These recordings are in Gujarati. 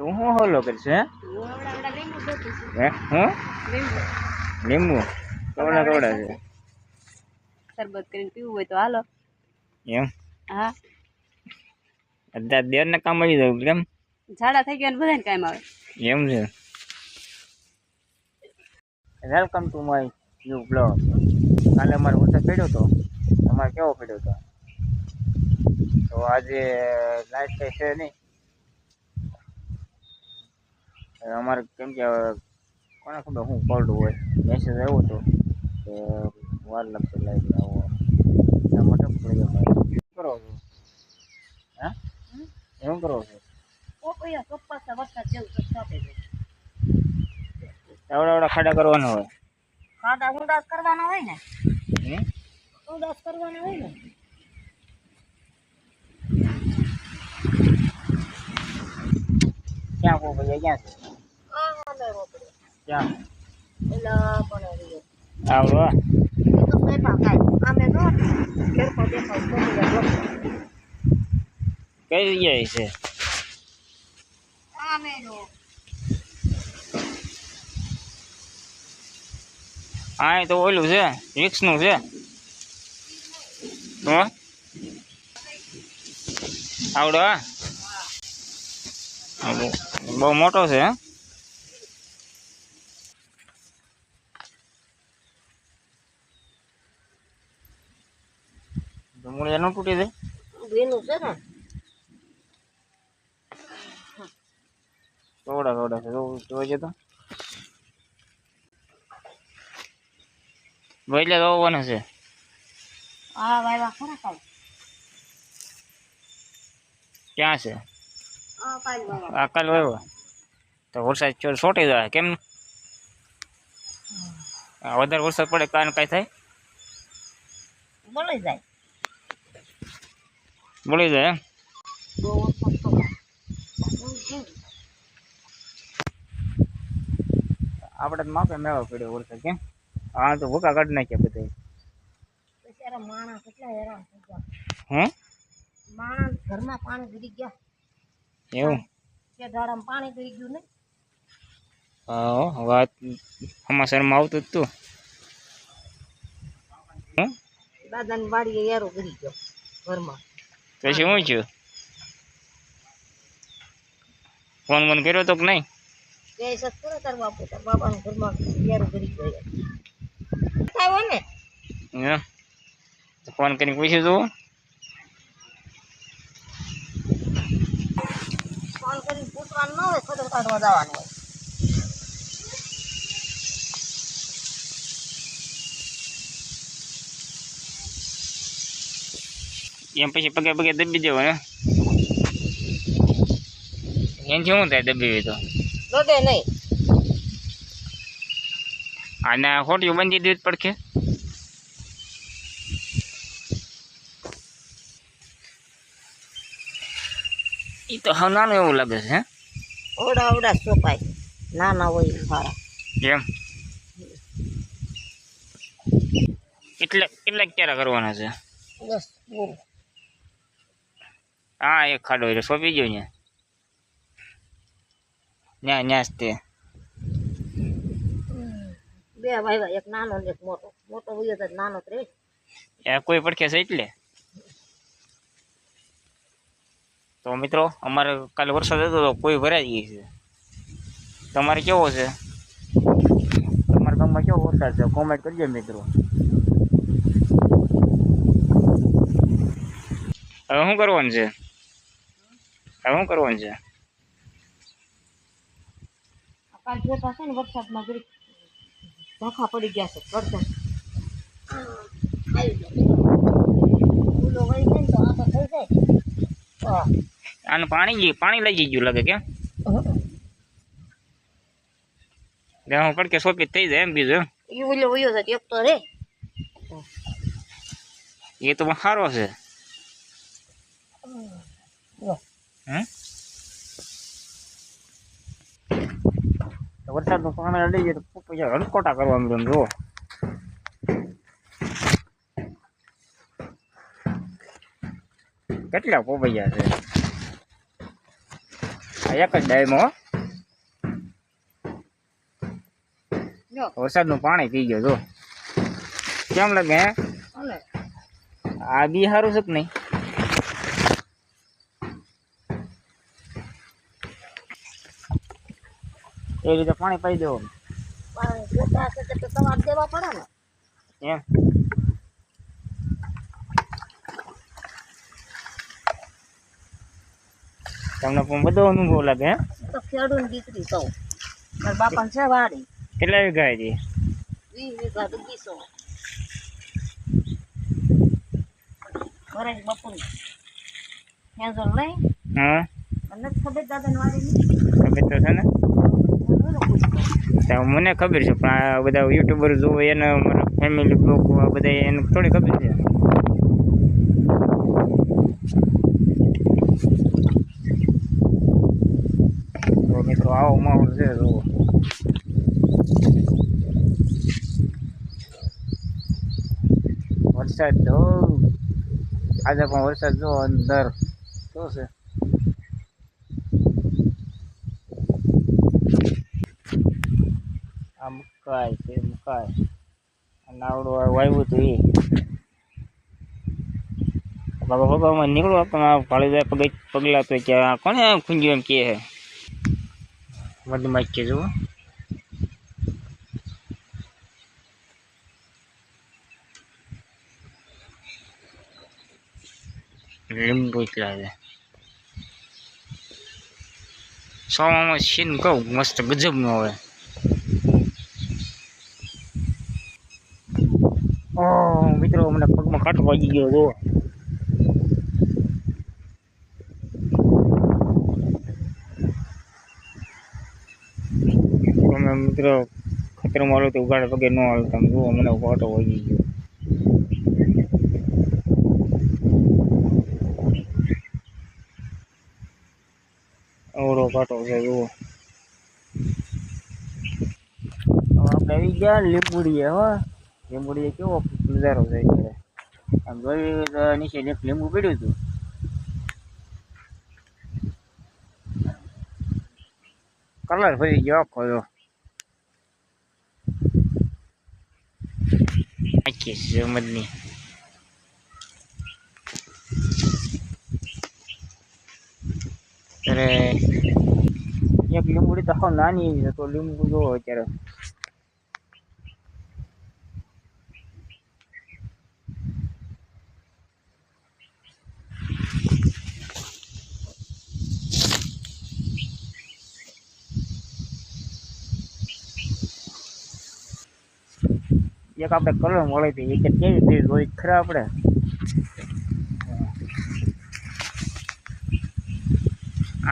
તું શું હોલો કરશે હે હું લીંબુ કવડા કવડા છે શરબત કરીને પીવું હોય તો હાલો. એમ હા અત્યારે દેર ને કામ આવી જાય કેમ ઝાડા થઈ ગયા ને બધાને કામ આવે. એમ છે. Welcome to my new blog. કાલે અમારે વરસાદ પડ્યો હતો. અમારે કેવો પડ્યો હતો તો આજે લાઈટ કઈ છે નહીં અમારે કેમ કે કોને ખબર શું કોલ્ડ હોય મેસેજ આવ્યો હતો કે વાર લાગશે લાઈટ આવવા માટે કરો છો હા એવું કરો છો એવડા ખાડા કરવાના હોય ખાડા ઉડાસ કરવાના હોય ને ઉડાસ કરવાના હોય ને ક્યાં પોપૈયા ક્યાં છે ક્યાં એલા પણ આવડો તો સેપા કાય આમે નો કેરકો દેખાવ કઈ જગ્યાએ છે આમે નો હા તો ઓલું છે રિક્સ નું છે તો આવડો બહુ મોટો છે ડુંગળી એનું તૂટી જાય ભીનું છે ને થોડા થોડા છે જોજે તો એટલે રોવાનું છે આ વાયવા ખરા કાય ક્યાં છે આ કાઈ વાયવા આ કાલ વાવ્યો તો વરસાદ છોટી જાય કેમ વધારે વરસાદ પડે કાન કાંઈ થાય બોલી જાય બોલી જાય બહુ વખત તો આપણે તો માપે મેળો પડ્યો વરસાદ કેમ હા તો ભૂકા કાઢી નાખ્યા બધા બિચારા માણસ કેટલા હેરાન થઈ ગયા હે માણસ ઘરમાં પાણી ગરી ગયા એવું કે દાડામાં પાણી ગરી ગયું ને હા વાત સમાચારમાં આવતું જ તું દાદાની વાડીએ યારો ગરી ગયો ઘરમાં પછી શું થયું ફોન બોન કર્યો તો કે નહીં કે સત પૂરો તાર બાપુ તાર બાપાના ઘરમાં યારો ગરી ગયો થાય ને હે ફોન કરીને પૂછ્યું તું ફોન કરીને પૂછવાનું ન હોય ખબર કાઢવા જવાનું હોય એમ પછી પગે પગે દબી દેવો ને એનથી શું થાય દબી તો દોડે નહીં અને ખોટી બંધી દેવી પડશે એ તો હવે નાનું એવું લાગે છે હે ઓડા ઓડા સોપાય નાના હોય સારા એમ કેટલાક ક્યારે કરવાના છે બસ બોલ હા એક ખાડો એટલે સોંપી ગયો ને ન્યા ન્યા જ તે બે ભાઈ એક નાનો ને એક મોટો મોટો હોય તો નાનો જ રહે કોઈ પડખે છે એટલે તો મિત્રો અમારે કાલે વરસાદ હતો તો કોઈ ભરાઈ ગઈ છે તમારે કેવો છે તમારા ગામમાં કેવો વરસાદ છે કોમેન્ટ કરજો મિત્રો હવે શું કરવાનું છે હવે શું કરવાનું છે કાલ જોતા છે ને વરસાદમાં ઘડી ઝાંખા પડી ગયા છે વરસાદ આવી ગયા ફૂલો વહી જાય ને તો આ તો થઈ જાય આને પાણી લઈ ગયું લાગે કેમ હું પડકે સોપી થઈ જાય એમ બીજું એ ઓલો વયો છે એક તો રે એ તો સારો છે વરસાદનું પાણી અડી જાય તો પછી હલકોટા કરવા મળ્યો જુઓ કેટલા પોપૈયા છે આ એક જ ડાયમાં હો. જો વરસાદનું પાણી પી ગયો જો. કેમ લાગે હે? હાલે આ બી સારું છે કે નહીં? એ રીતે પાણી પાઈ દેવાનું પાણી જોતા હશે તો તમારે દેવા પડે ને. એમ. તમને પણ બધો અનુભવ લાગે હે? તો ખેડૂત દીકરી સૌ મારા બાપાને છે વાડી કેટલા વીઘા છે? 20 વીઘા બગીચો ઘરે બપોર હેંજો લઈ હા મને નથી ખબર દાદાને વાડીની ખબર તો છે ને. તો મને ખબર છે પણ આ બધા યુટ્યુબર જોવે એને મારા ફેમિલી બ્લોગ આ બધા એને થોડી ખબર છે. તો મિત્રો આવો માહોલ છે જોવો. વરસાદ તો આજે પણ વરસાદ જો અંદર શું છે. આ મકાઈ છે મકાઈ નાવડું વાવ્યું હતું એ બાબા બાબામાં નીકળો પણ ભાળી જાય પગલા તો કે કોને ખૂંજ્યું એમ કે હે મધમાખી જુઓ. લીંબુ એટલા છે સોમાં સીન કહું મસ્ત ગજબ નો આવે. મિત્રો મને પગમાં કાંટો વાગી ગયો જો. તમે મિત્રો ખતરમાં હાલો તો ઉગાડે પગે ન હાલતા જુઓ મને કાંટો વાગી ગયો. અવડો કાંટો છે જુઓ. આપણે આવી ગયા લીંબુડીએ હો. લીંબુડીએ કેવો નજારો છે અત્યારે. આમ જોયું તો નીચે એક લીંબુ પડ્યું હતું. કલર ફરી ગયો આખો જો. આખી સમજની અરે એક લીંબુડી તો હાવ નાની છે તો લીંબુ જોવો અત્યારે. એક આપણે કલર મળે છે એક કેવી ચીજ હોય ખરા આપણે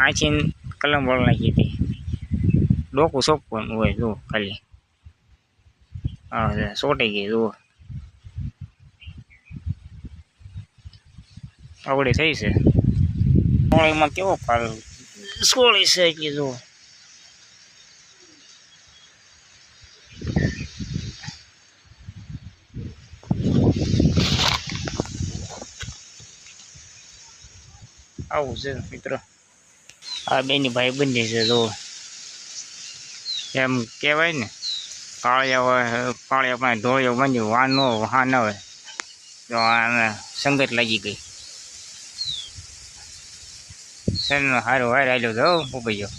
આછી કલમ વળ નાખી હતી ડોકું સોંપવાનું હોય જુઓ ખાલી. હા સોટી ગઈ જુઓ આવડી થઈ છે. સોળીમાં કેવો ફાલ સોળી છે કે જુઓ. આવું છે મિત્રો આ બેની ભાઈ બંધી છે જો. એમ કહેવાય ને કાળિયા હોય કાળિયા પાસે ઢોળિયો બાંધ્યું વાન ન હા ન હોય તો આને સંગત લાગી ગઈ શેરનો સારું વાર આવ્યો તો પોપૈયો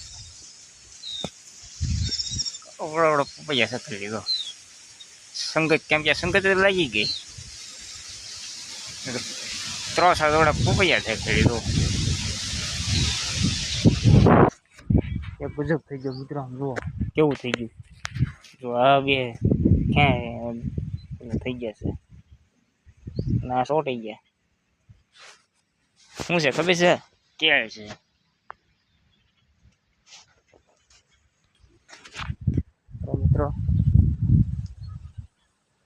ઓવડો પોપૈયા સકરી લીધો સંગત કેમ કે સંગત લાગી ગઈ 3 સાદોડા પોપૈયા સકરી લીધો. એ ગજબ થઈ ગયો મિત્રો જુઓ કેવું થઈ ગયું જો આ બે ક્યાં થઈ ગયા છે ના સોટી ગયા શું છે ખબર છે કેળ છે. તો મિત્રો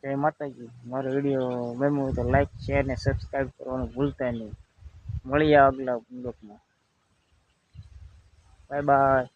જય માતાજી. મારો વિડીયો ગમ્યો હોય તો લાઈક શેર ને સબસ્ક્રાઈબ કરવાનું ભૂલતા નહીં. મળીએ આગલા બ્લોગમાં. Bye bye.